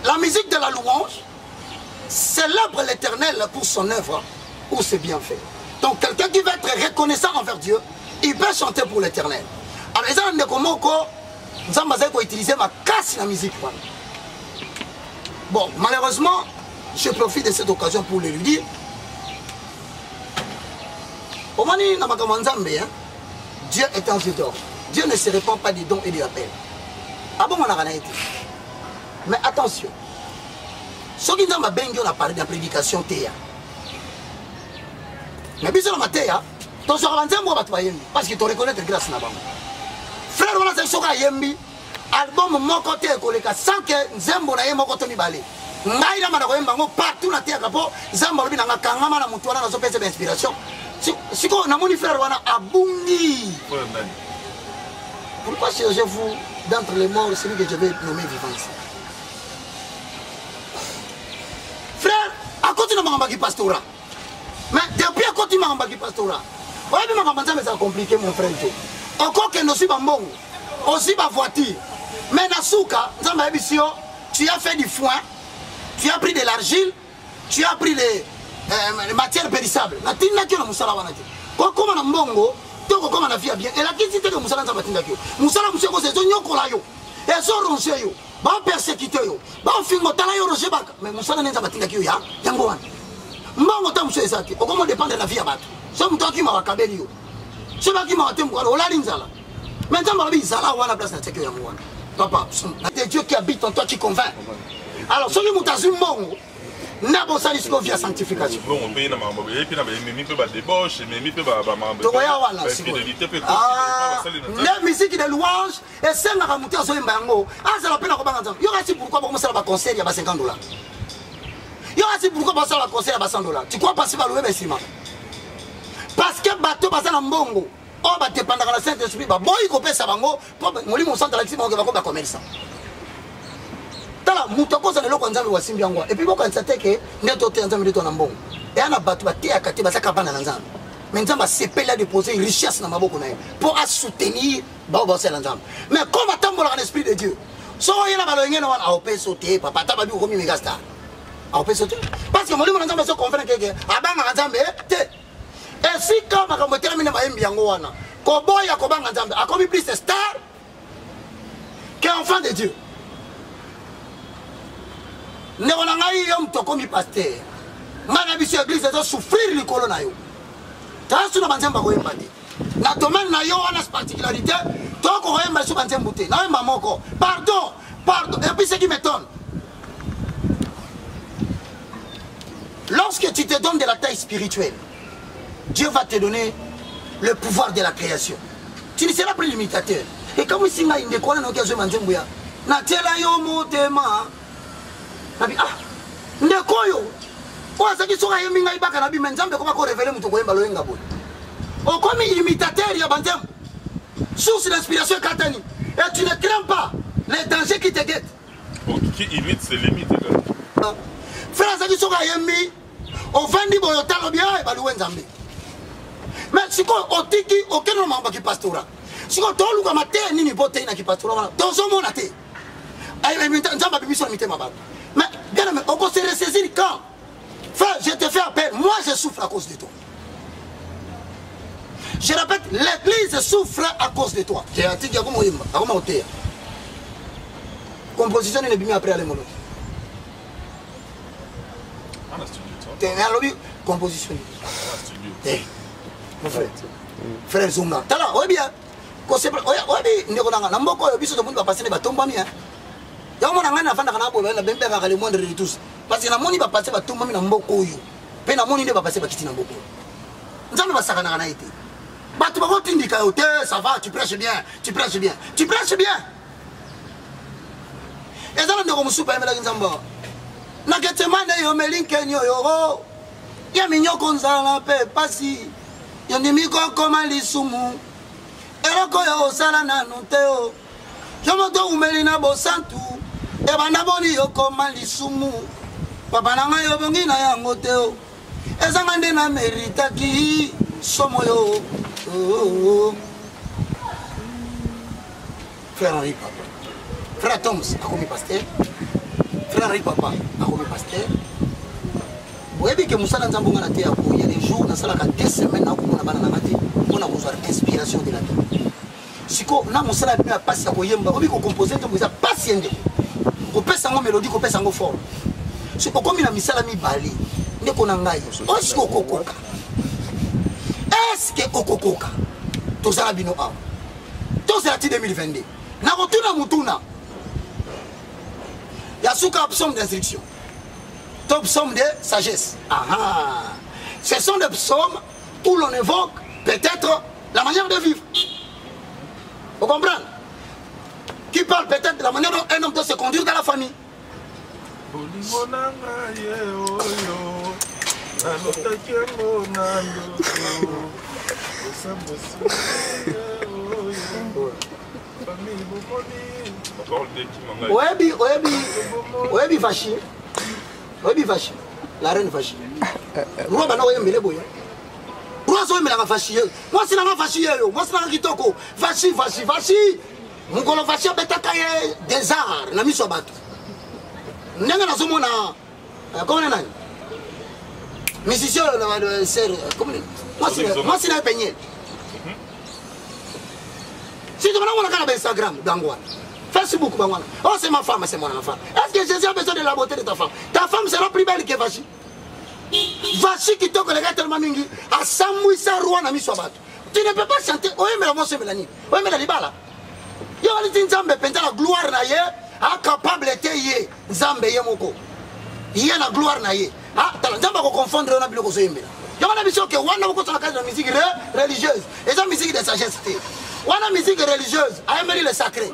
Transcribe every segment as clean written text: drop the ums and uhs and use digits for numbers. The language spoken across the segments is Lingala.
la musique de la louange célèbre l'Éternel pour son œuvre ou ses bienfaits. Donc quelqu'un qui va être reconnaissant envers Dieu, il peut chanter pour l'Éternel. Alors les gens ne utiliser ma casse la musique. Bon, malheureusement, je profite de cette occasion pour le lui dire. Dieu est un Dieu d'or. Dieu ne se répand pas des dons et des appels. Ah bon, on a été. Mais attention. Ceux qui ont parlé de la prédication théa. Mais bien sûr, théa, tu as parce que tu reconnais grâce à frère, on a dit que album mon côté sans que Zembo na yemo côté mibale. Ngai na mana ko partout na théa kapo Zembo bi na kangama na mutu na zo pese d'inspiration. Siko na moni frère wana abungi. Pourquoi cherchez-vous d'entre les morts celui que je vais nommer vivant ici? Frère, à côté de Mambaki Pastora. Mais depuis à côté de Mambaki Pastora. Ouais, mais ça compliqué mon frère. Encore que nous sommes bons, aussi ma voiture. Mais Nasuka, tu as fait du foin, tu as pris de l'argile, tu as pris les matières périssables. La tina qui est musala wanati. Comment on a mbongo, donc comment on a fait bien. Et la question c'est que musala n'a pas tina qui. Musala monsieur ko c'est nyoko la yo. Et so ronche yo. Ba persécuter yo. Ba fingo tala yo roche baka. Mais musala n'a pas tina qui ya. Yango wan. Mbongo ta monsieur ezaki. Comment dépend de la vie à battre. So mto ki ma wakabeli yo. Je ne sais pas qui m'a dit que maintenant, je vais à la place de la papa, c'est Dieu qui habite en toi qui convainc. Alors, si vous avez un bon, n'a pas ça via sanctification. Bon, on paye la musique de louange et c'est la ramouté à Zolimbango. Ah, c'est la peine à reprendre. Il y aura si pourquoi pour ça va conseil à 50 $. Il y aura si pourquoi pour ça va conseil à 100 $. Tu crois pas si va louer mes ciments? Parce que bateau basa na mbongo o ba dépendre la Saint-Esprit ba boy ko pesa bango po moli mo centre la kimo ba commerçant tala muto ko za le loko nzambe wasimbi yango et puis boko ntsate ke ndeto te nzambe ndeto na mbongo et ana bato ba te akati ba saka bana na nzambe mais nzambe sepela a déposer richesse na maboko na pour soutenir ba ba sela nzambe mais comme atambola en esprit de Dieu so yena ba lo ngena wana a peso te papa tababi ko mi megasta a peso te parce que moli mo nzambe so convaincre que abanga nzambe te. Et si quand on termine ma mbiangoana, Koboya Kobanga Nzambe a commis plus de stars qu'enfant de Dieu. Ne onangai yom to commis pasteur. Mana biso église de souffrir le colonayo. Tasu na banzamba ko yembadi. Na domaine na yo ana particularité, to ko yemba su banzembute. Na yemba moko. Pardon. Et puis ce qui m'étonne. Lorsque tu te donnes de la taille spirituelle, Dieu va te donner le pouvoir de la création. Tu ne seras plus limitateur. Et comme si on ne croit pas que je mange un bouillon, na tela yo motema. Nabi ah, ne koyo. O asaki soka yemi ngai baka nabi menzambe koma ko révéler muto ko yemba loyenga boy. O comme imitateur ya banzem. Source d'inspiration katani. Et tu ne crains pas les dangers qui te guettent. Qui imite ses limites. Frère asaki soka yemi, o vandi boyotalo bien e baluwe nzambe. Mais si on tiki aucun moment qui pastora. Si on tolu comme maté ni bote na qui pastora. Dans son monde até. Ay mais nzamba bibi so mité mababa. Mais bien mais on peut se ressaisir quand. Frère, je te fais appel. Moi je souffre à cause de toi. Je répète, l'église souffre à cause de toi. J'ai un tigre comme oyimba, comme oté. Composition ne bimi après aller mono. Ah la studio. T'es un lobby composition. Ah studio. Mon frère, frère Zunga. Tala, oui bien. Oui bien, ndeko na mboko yo biso to mundi ba passer ba tombami hein. Ya mona ngana fanda kana bo ba bembe ka le monde de tous. Parce que na moni ba passer ba tombami na mboko yo. Pe na moni nde ba passer ba kiti na mboko. Nzambe ba saka na kana ite. Ba tu ba ko tindika yo te, ça va, tu prêches bien, tu prêches bien. Tu prêches bien. Et ça ndeko musupa emela nzamba. Na ketemane yo melinke nyo yo. Ya minyoko nzala pe pasi. Yondimi koma lisumu eroko yo osala na nuteo yomoto umeli na bosantu ebanda boni yo koma lisumu papa nanga yo bongi na yango teo ezanga nde na meritaki somo yo frère Henri papa frère Thomas akomi pasteur frère Henri papa akomi pasteur oyebi ke mosala nzambe nga na te yako il y a des jours nasalaka 2 semaines nakomona bana nanga te mpona kozwa inspiration de la vie siko na mosala bino ya pasi ya koyemba oyebi kocompose ntongo eza pasi ye ndeko kopesa yango mélodie kopesa yango forme siko okomi na misala mibale ndeko na ngai oske okokoka eske okokoka tozala bino awa tozala ti 2022 nakotuna mutuna ya suka psaume d'instruction top psaume de sagesse. Ce sont des psaumes où l'on évoque peut-être la manière de vivre. Vous comprenez? Qui parle peut-être de la manière dont un homme doit se conduire dans la famille. Oyebi Vachi. Oyebi Vachi. La reine Vachi. Roi bana oyembele boye. Roi zo yembela Vachi. Moi si na Vachi yo, moi si na kitoko. Vachi. Mukolo Vachi betaka ye des arts na miso bato. Ndenge na zomona comment nani? Musicien la ser comment moi si na peigner. Si tu m'as dit que Instagram, Facebook, oh c'est ma femme, c'est mon enfant. Est-ce que Jésus a besoin de la beauté de ta femme? Ta femme sera plus belle que Vachi. Vachi qui toque les gars tellement mingi, à Samoui Saroua na miswabat. Tu ne peux pas chanter, oh mais la mosse Mélanie, oh mais la libala. Yo ali Nzambe penta la gloire na ye, a capable te ye, Nzambe ye moko. Ye la gloire na ye. Ah, t'as Nzambe ko confondre na biloko so yembela. Yo na biso que wana moko na case de musique religieuse, et ça musique de sagesse. Wana musique religieuse, ayembeli le sacré.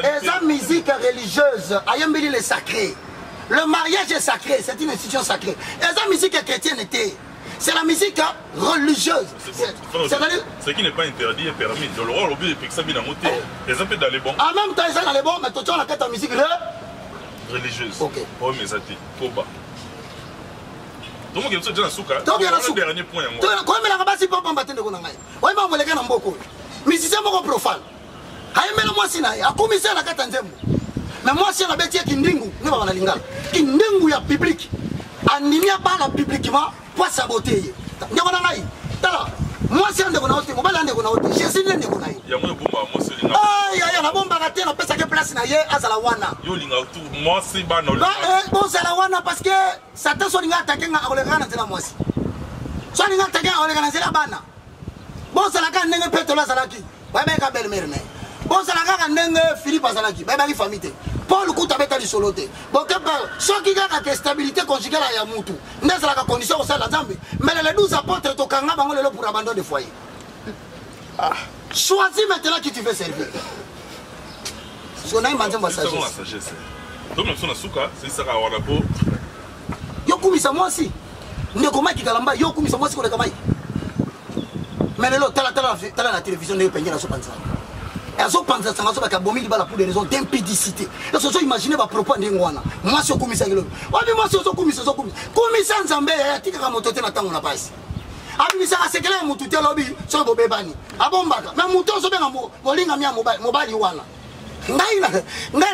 Et ça musique religieuse, ayembeli le sacré. Le mariage est sacré, c'est une institution sacrée. Et ça musique chrétienne était. C'est la musique religieuse. Ce qui n'est pas interdit est permis. De l'aurore, le but est que ça vienne à monter. Les un peu dans les bons. En même temps, ils sont dans les bons, mais tout le monde a la musique religieuse. Ok. Oh, mais ça t'est. Faut pas. Donc, il y a un dernier point. Quand il y a un basi papa mbaté de konangai. Oui, mais on le mboko. Mais si c'est mon profane. Aïe, mais moi si na, a commissaire la katanzemu. Mais moi si na beti kindingu, ne va na lingala. Kindingu ya public. Animia pas la publiquement pour saboter. Ndeko na ngai. Tala. Moi si ande kona hote, mobile ande kona hote. Jésus ne kona yi. Ya mo bomba mo se linga. Ah, ya na bomba raté na pesa ke place na ye azala wana. Yo linga tout moi si ba no. Bon c'est la wana parce que Satan so linga attaquer nga akolega na tena mwasi. So linga attaquer akolega na zela bana. Bon c'est la ka ndenge Petro la salaki. Ba ba ka belle mère mais. Bon c'est la ka ndenge Philippe salaki. Ba ba ki famille. Paul kuta beta li solote. Bon que so ki ga ka stabilité conjugale ya mutu. Ndeza la ka condition au sein la Nzambe. Mais les 12 apôtres to kanga bango lelo pour abandon de foyer. Ah, choisis maintenant qui tu veux servir. Si on a une manzamba sagesse. Donc nous sommes à Souka, c'est ça à Wanapo. Yo kumisa moi aussi. Ndeko maki kalamba yo kumisa moi aussi ko kamai. Mais lelo tala la télévision ne penye na so panza. Et so panza sanga so ba bomi libala pour des raisons d'impudicité. Et so imaginer ba propos ndengwana. Moi so kumisa kilo. Wabi moi so kumisa so kumisa. Kumisa Nzambe ya tika ka motote na tango na pasi. Abimisa asekela mutu te lobi so bo bebani. Abombaka. Mais mutu so benga bolinga mia mobile wana. Ngai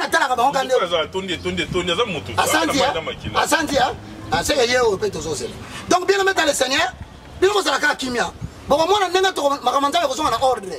na tala ka bango kande. Tondi za mutu. Asante hein. C'est yeye peto so sele. Donc bien mettre le Seigneur. Bien mo sala ka kimia. Bon moi na ndenga to makamanda ko so na ordre.